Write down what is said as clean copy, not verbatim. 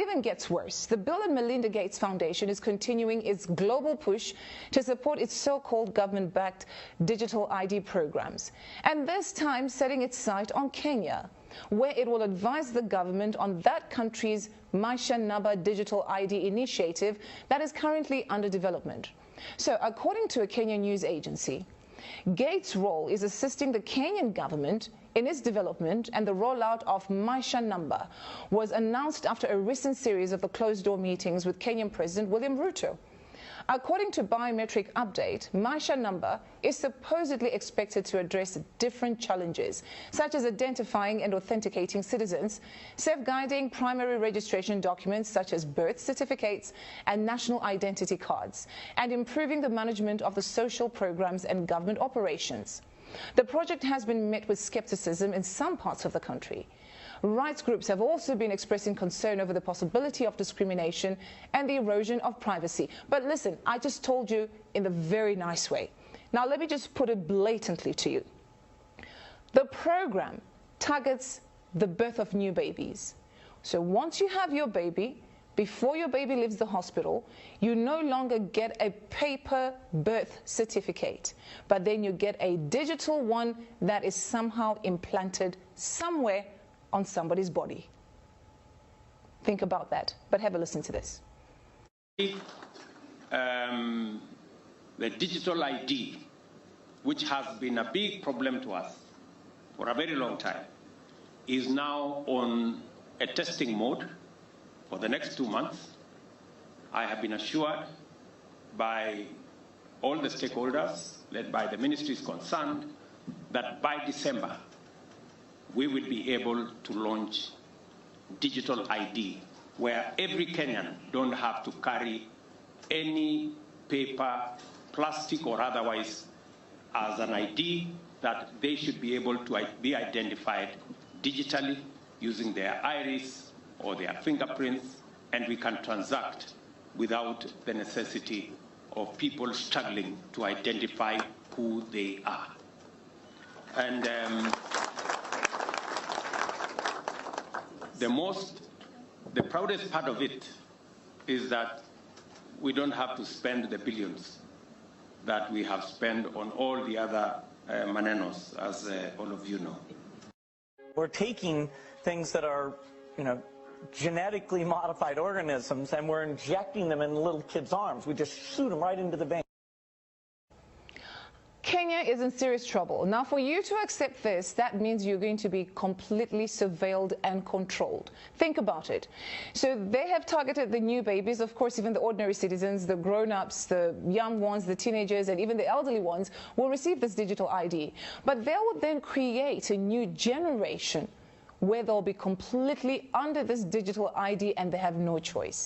Even gets worse. The Bill and Melinda Gates Foundation is continuing its global push to support its so-called government-backed digital ID programs, and this time setting its sight on Kenya, where it will advise the government on that country's Maisha Namba digital ID initiative that is currently under development. So, according to a Kenyan news agency, Gates' role is assisting the Kenyan government in its development, and the rollout of Maisha Namba was announced after a recent series of the closed-door meetings with Kenyan President William Ruto. According to Biometric Update, Maisha Namba is supposedly expected to address different challenges, such as identifying and authenticating citizens, safeguarding primary registration documents such as birth certificates and national identity cards, and improving the management of the social programs and government operations. The project has been met with skepticism in some parts of the country. Rights groups have also been expressing concern over the possibility of discrimination and the erosion of privacy. But listen, I just told you in the very nice way. Now let me just put it blatantly to you. The program targets the birth of new babies. So once you have your baby, before your baby leaves the hospital, you no longer get a paper birth certificate, but then you get a digital one that is somehow implanted somewhere on somebody's body. Think about that, but have a listen to this. The digital ID, which has been a big problem to us for a very long time, is now on a testing mode for the next 2 months. I have been assured by all the stakeholders, led by the ministries concerned, that by December, we will be able to launch digital ID, where every Kenyan don't have to carry any paper, plastic or otherwise, as an ID, that they should be able to be identified digitally using their iris or their fingerprints, and we can transact without the necessity of people struggling to identify who they are. And the proudest part of it is that we don't have to spend the billions that we have spent on all the other manenos, as all of you know. We're taking things that are, genetically modified organisms, and we're injecting them in little kids' arms. We just shoot them right into the vein. Kenya is in serious trouble. Now, for you to accept this, that means you're going to be completely surveilled and controlled. Think about it. So they have targeted the new babies, of course, even the ordinary citizens, the grown-ups, the young ones, the teenagers, and even the elderly ones will receive this digital ID. But they will then create a new generation where they'll be completely under this digital ID and they have no choice.